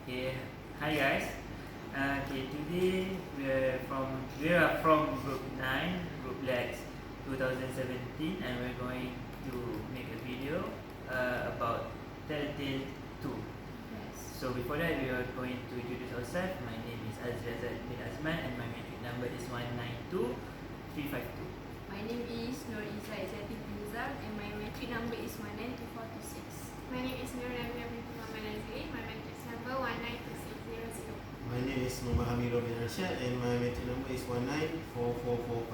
Okay, hi guys. Today we are from Group 9, Group Lex 2017, and we're going to make a video about Telltale 2. Yes. So before that, we are going to introduce ourselves. My name is Azrazad bin Azman, and my metric number is 192352. My name is Nur Izzah Izzati Pinzar and my metric number is 192426. My name is Nur Rabia binti Muhammad Azli. My matrix number 192600. My name is Muhammad Amirul bin Rashad and my metric number is 194445.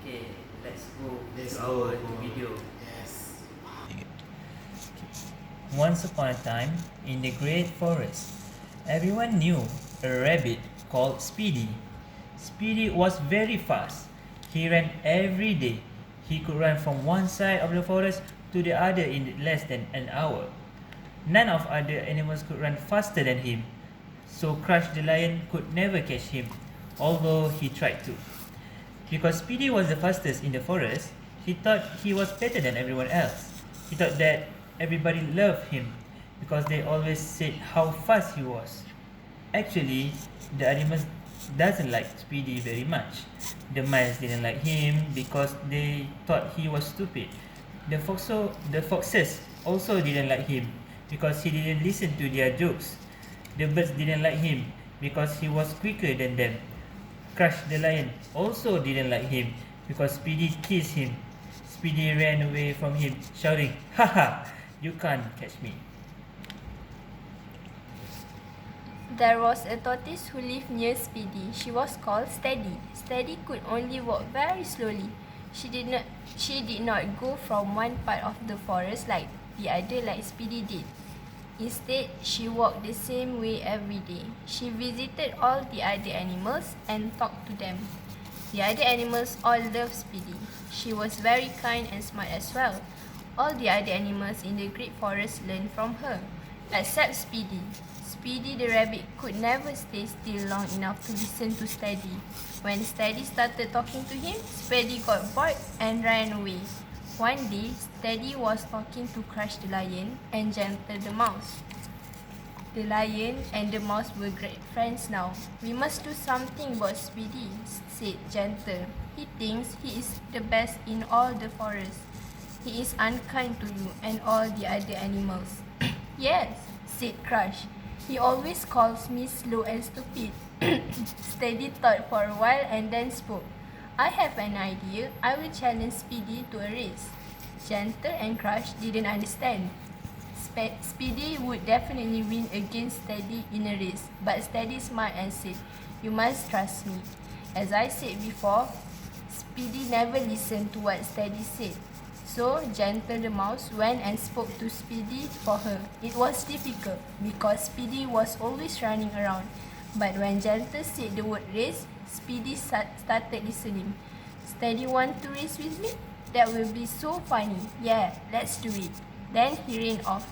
Okay, let's go Let's to go. our video. Yes. Once upon a time, in the great forest, everyone knew a rabbit called Speedy. Speedy was very fast. He ran every day. He could run from one side of the forest to the other in less than an hour. None of other animals could run faster than him, so Crush the lion could never catch him, although he tried to. Because Speedy was the fastest in the forest, he thought he was better than everyone else. He thought that everybody loved him because they always said how fast he was. Actually, the animals doesn't like Speedy very much. The mice didn't like him because they thought he was stupid. The foxes also didn't like him because he didn't listen to their jokes. The birds didn't like him because he was quicker than them. Crush the lion also didn't like him because Speedy teased him. Speedy ran away from him, shouting, "Haha, you can't catch me." There was a tortoise who lived near Speedy. She was called Steady. Steady could only walk very slowly. She did not go from one part of the forest like the other like Speedy did. Instead, she walked the same way every day. She visited all the other animals and talked to them. The other animals all loved Speedy. She was very kind and smart as well. All the other animals in the great forest learned from her, except Speedy. Speedy the rabbit could never stay still long enough to listen to Steady. When Steady started talking to him, Speedy got bored and ran away. One day, Steady was talking to Crush the lion and Gentle the mouse. The lion and the mouse were great friends now. "We must do something about Speedy," said Gentle. "He thinks he is the best in all the forest. He is unkind to you and all the other animals." "Yes," said Crush. "He always calls me slow and stupid." Steady thought for a while and then spoke. "I have an idea. I will challenge Speedy to a race." Gentle and Crush didn't understand. Speedy would definitely win against Steady in a race, but Steady smiled and said, "You must trust me. As I said before, Speedy never listened to what Steady said." So Gentle the mouse went and spoke to Speedy for her. It was difficult because Speedy was always running around. But when Gentle said the word race, Speedy started listening. "Steady want to race with me? That will be so funny. Yeah, let's do it." Then he ran off.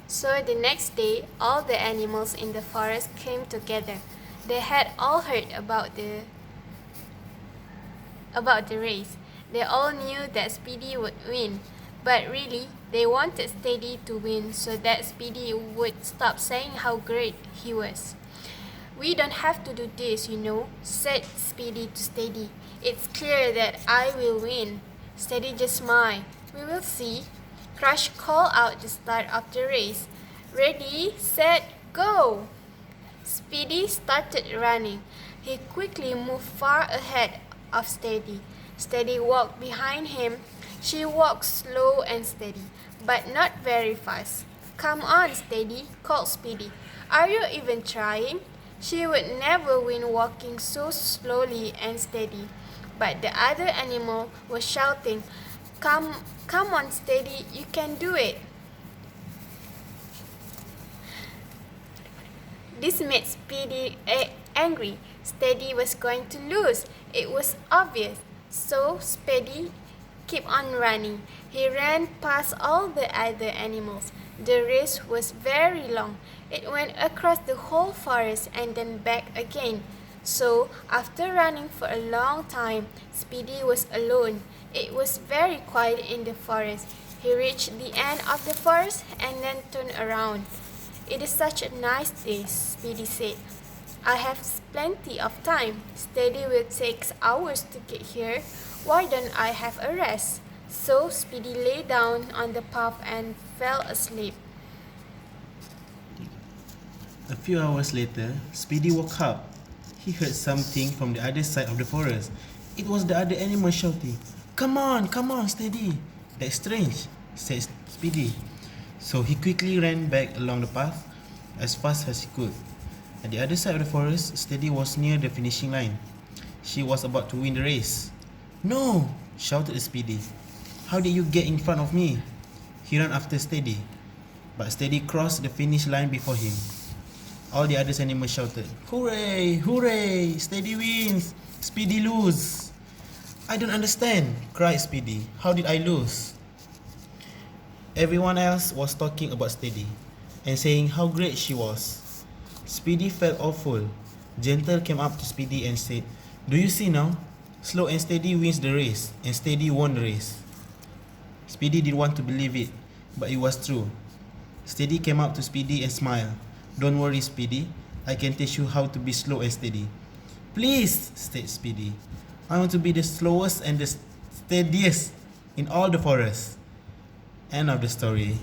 So the next day, all the animals in the forest came together. They had all heard about the race. They all knew that Speedy would win, but really, they wanted Steady to win so that Speedy would stop saying how great he was. "We don't have to do this, you know," said Speedy to Steady. "It's clear that I will win." Steady just smiled. "We will see." Crush called out the start of the race. "Ready, set, go!" Speedy started running. He quickly moved far ahead of Steady. Steady walked behind him. She walked slow and steady, but not very fast. "Come on, Steady," called Speedy. "Are you even trying?" She would never win walking so slowly and steady. But the other animal was shouting, Come on, Steady, you can do it." This made Speedy angry. Steady was going to lose. It was obvious. So Speedy kept on running. He ran past all the other animals. The race was very long. It went across the whole forest and then back again. So, after running for a long time, Speedy was alone. It was very quiet in the forest. He reached the end of the forest and then turned around. It is such a nice day, Speedy said. I have plenty of time. Steady will take hours to get here. Why don't I have a rest? So Speedy lay down on the path and fell asleep. A few hours later, Speedy woke up. He heard something from the other side of the forest. It was the other animal shouting, come on, Steady." "That's strange," said Speedy. So he quickly ran back along the path as fast as he could. At the other side of the forest, Steady was near the finishing line. She was about to win the race. "No!" shouted Speedy. "How did you get in front of me?" He ran after Steady, but Steady crossed the finish line before him. All the other animals shouted, "Hooray! Hooray! Steady wins! Speedy lose!" "I don't understand," cried Speedy. "How did I lose?" Everyone else was talking about Steady and saying how great she was. Speedy felt awful. Gentle came up to Speedy and said, "Do you see now? Slow and Steady wins the race, and Steady won the race." Speedy didn't want to believe it, but it was true. Steady came up to Speedy and smiled. "Don't worry, Speedy. I can teach you how to be slow and steady." "Please," said Speedy. "I want to be the slowest and the steadiest in all the forest." End of the story.